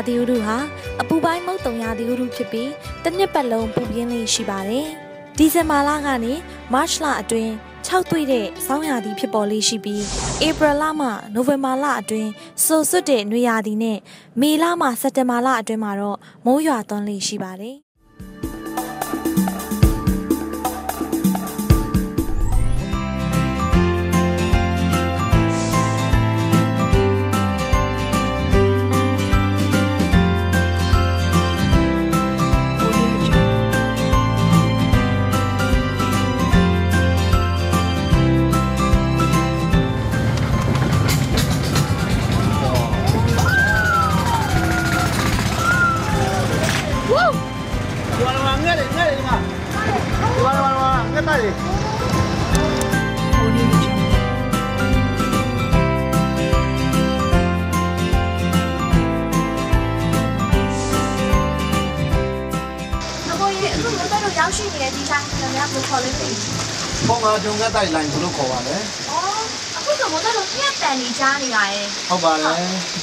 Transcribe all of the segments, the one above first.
ဒီဥရုဟာအပူပိုင်းမုတ်တုံရာသီဥရုဖြစ်ပြီးတစ်နှစ်ပတ်လုံးပူပြင်းလေးရှိပါတယ်။ဒီဇင်ဘာလကနေမတ်လအတွင်း6တွေ့တဲ့ဆောင်းရာသီဖြစ်ပေါ်လေးရှိပြီးဧပြီလမှနိုဝင်ဘာလအတွင်းစိုစွတ်တဲ့နွေရာသီနဲ့မေလမှစက်တင်ဘာလအတွင်းမှာတော့မိုးရွာသွန်းလေးရှိပါတယ်။ရောက်ရှိနေတဲ့ဒီတိုင်းကျွန်တော်တို့ခေါ်လေးပြီ။ပုံမှန်ဂျုံကတိုက်လိုင်းဘလို့ခေါ်ပါလဲ။အော်အခုကမော်တော်ပြက်တန်နေကြနေရရဲ့။ဟုတ်ပါလေ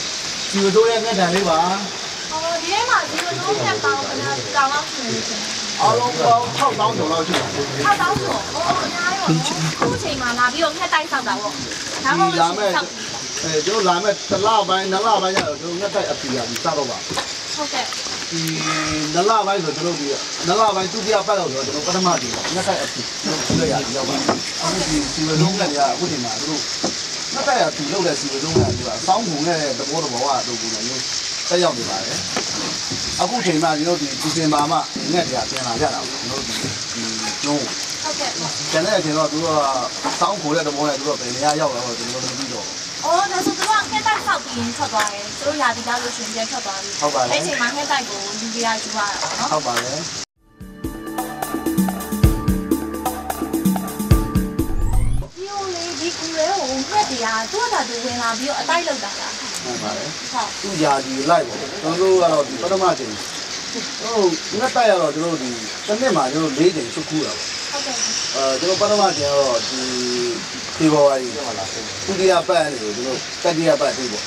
။စီဝတိုးရဲ့ငှက်တန်လေးပါ။အော်ဒီထဲမှာစီဝတိုးပြက်ပေါင်းဘယ်လောက်တောင်းလောက်ရှိနေလဲ။အားလုံးပေါင်း6000ကျော်လောက်ရှိပါတယ်။6000ကျော်။အော်အများကြီးပါ။အခုချိန်မှာလာပြီးတော့ငှက်တိုက်ဆောက်တာပေါ့။ဒါမှမဟုတ်လာမဲ့ကျွန်တော်လာမဲ့တစ်လပိုင်းနှစ်လပိုင်းကျတော့ကျွန်တော်ငှက်တိုက်အပီလာပြီးစတော့ပါ။ဟုတ်ကဲ့။ဒီနလပိုင်းဆိုကျွန်တော်ဒီနလပိုင်းသူပြပတ်တော့ကျွန်တော်ပထမဒီငှက်တိုက်အပီလုပ်ရရောက်ပါအခုဒီစီဝလုံးကလည်းအခုဒီမှာတို့ငှက်တိုက်အပီလုပ်တဲ့စီဝလုံးကဒီပါစောင်းခုနဲ့တဘောတော်ကတော့ကိုယ်လည်းတက်ရောက်နေပါတယ်အခုချိန်မှာကျွန်တော်ဒီစင်ပါမှငှက်တရားပြန်လာကြတာကျွန်တော်ဒီကျုံးဟုတ်ကဲ့ကျန်တဲ့အချိန်တော့သူကစောင်းခိုတဲ့တဘောနဲ့သူကဘယ်နေရာရောက်လာတော့ကျွန်တော်မသိတော့အော်ဒါဆိုသူကငှက်တိုက်ဆောက်ပြီးထွက်သွားတယ်သူတို့ရာဒီသားလို့ရှင်ပြန်ထွက်သွားပြီဟုတ်ပါလေအဲ့ချိန်မှာငှက်တိုက်ကိုယူပြရယူရတာပေါ့နော်ဟုတ်ပါလေဒီလိုလေဒီကူရဲကိုငှက်တရားသူ့အတာသူဝင်လာပြီးတော့အတိုက်လောက်တာလားဟုတ်ပါလေဟုတ်သူရာဒီလိုက်ပေါ့ကျွန်တော်တို့ကတော့ဒီပထမချိန်ဟုတ်ငှက်တိုက်ရတော့ကျွန်တော်ဒီတစ်နှစ်မှာကျွန်တော်၄ချိန်ချုပ်ခူးတာပေါ့ဟုတ်ကဲ့ကျွန်တော်ပထမချိန်တော့ဒီဖေဖော်ဝါရီဟုတ်လားဒုတိယပတ်နေကိုကျွန်တော်တတိယပတ်ပြီးပေါ့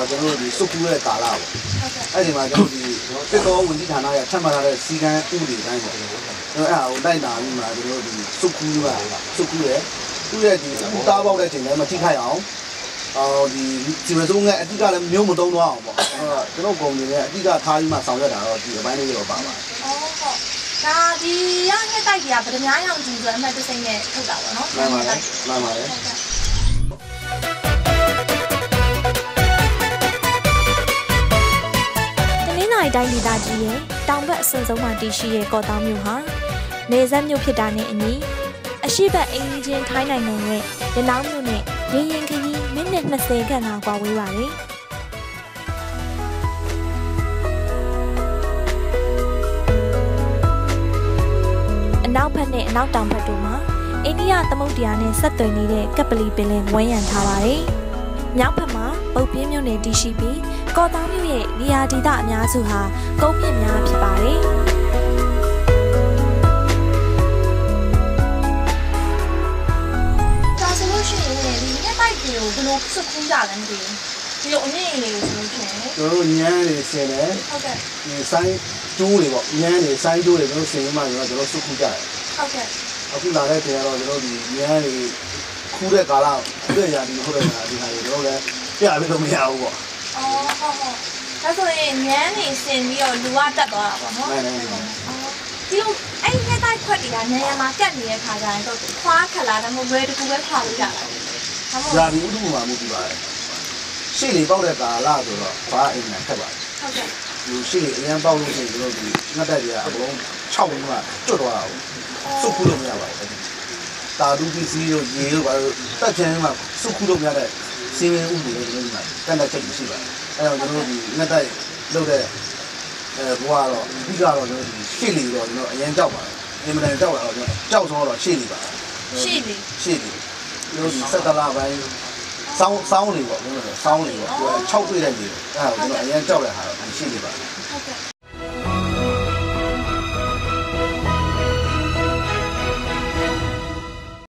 ကျွန်တော်ဒီစုကူရဲ့ကာလပေါ့အဲ့ဒီမှာကျွန်တော်ဒီတစ်တော်ဝင်ကြီးဌာနရဲ့ထပ်မှတ်ထားတဲ့စီကံဥပဒေတိုင်းပေါ့ကျွန်တော်အဲ့ဒါကိုတိုက်တာပြီးမှကျွန်တော်ဒီစုကူကစုကူရဲ့သူ့ရဲ့ဒီတားပေါက်တဲ့ချိန်တိုင်းမထိခိုက်အောင်ဒီဒီမဆုံးကအတိကလည်းမျိုးမတုံးတော့အောင်ပေါ့ကျွန်တော်ပုံနေတဲ့အတိကထားပြီးမှဆောင်ရွက်တာတော့ဒီအပိုင်းလေးတော့ပါပါတယ်ဟုတ်ဒါဒီရငှက်တိုက်ကြီးကဗဒများရောင်ကြီးဆိုအမှတ်တစိမ့်နဲ့ထုတ်တာပေါ့နော်မှန်ပါတယ်မှန်ပါတယ်တိုင်းဒေသကြီးရဲ့တောင်ဘက်အစွန်ဆုံးမှာတည်ရှိတဲ့ကော့တောင်မြို့ဟာနေဆက်မြို့ဖြစ်တာနဲ့အညီအရှိတ်အိမ်ကြီးချင်းထိုင်းနိုင်ငံရဲ့ရနောင်းမြို့နဲ့ရင်းရင်ခရီးမိနစ်20ခန့်သာကွာဝေးပါတယ်အနောက်ဘက်နဲ့အနောက်တောင်ဘက်တို့မှာအိန္ဒိယသမုဒ္ဒရာနဲ့ဆက်သွယ်နေတဲ့ကပ်ပလီပင်လယ်ဝန်းရံထားပါတယ်မြောက်ဘက်မှာပုတ်ပြင်းမြို့နယ်တည်ရှိပြီးကော့တောင်မြို့ရဲ့နေရာဒေသအများစုဟာကုန်းမြင့်များဖြစ်ပါတယ်။ဒါဆိုလို့ရှိရင်ဒီငှက်တိုက်ကြီးကိုဘယ်လိုစုခူးကြလဲမသိဘူး။ဒီလိုအမြင့်လေးကိုဆိုလို့ရှိရင်ကျွန်တော်ညမ်းနေဆင်တယ်။ဟုတ်ကဲ့။ဒီဆိုင်ကျိုးတွေပေါ့ညမ်းနေဆိုင်ကျိုးတွေကျွန်တော်ဆင်မှကျွန်တော်စုခူးကြတယ်။ဟုတ်ကဲ့။အခုလာတဲ့ချိန်ကတော့ကျွန်တော်ဒီညမ်းနေခူးတဲ့ကာလခူးတဲ့ရာဒီခူးတဲ့ကာလဒီဟာတွေတော့လည်းပြပြီးတော့မရဘူးပေါ့။အော်ဟုတ်ဟုတ်။ဒါဆိုရင်ညမ်းနေဆင်ပြီးတော့လူကတက်သွားတာပေါ့နော်။မှန်တယ်။ဒီလိုအဲ့ငှက်တိုက်ခွက်တွေကညံမှာကတ်နေတဲ့ခါကျရင်တော့ခွားခလာတယ်မဟုတ်ဘဲတကူပဲခွာလို့ရတာ။ဒါဒီဥဒ္ဓမှာမှုပြပါတယ်။ရှေ့လေပေါက်တဲ့ကာလဆိုတော့ဘာအိမ်နဲ့ခက်ပါတယ်။ဟုတ်ကဲ့။ဒီရှေ့လေအရင်ပေါက်လို့ရှိရင်ကျွန်တော်ဒီငှက်တိုက်တွေကအကုန်6မိနစ်မှကျွတ်သွားတာပေါ့။စုပ်ခုလို့မရပါဘူး။တာဒူပစ္စည်းတို့ရေတို့ဘာလို့တက်ချင်မှစုပ်ခုလို့မရတဲ့စီမင်းဥပဒေတွေကျွန်တော်ဒီမှာတန်တဲ့ချက်ရှိပါတယ်။အဲတော့ကျွန်တော်တို့ဒီငှက်တိုက်လုပ်တဲ့ဘွားတော့အဓိကတော့ကျွန်တော်ဒီရှေ့လေတော့ကျွန်တော်အရင်ကြောက်ပါတယ်။အင်မတန်ကြောက်တာတော့ကျွန်တော်ကြောက်ဆုံးတော့ရှေ့လေပါရှေ့လေကျွန်တော်ဒီ17လပိုင်းစောင်းလေပေါ့ကျွန်တော်စောင်းလေပေါ့6တွေ့တဲ့လေအဲဒါကိုကျွန်တော်အရင်ကြောက်တဲ့ဟာတော့ရှေ့လေပါဟုတ်ကဲ့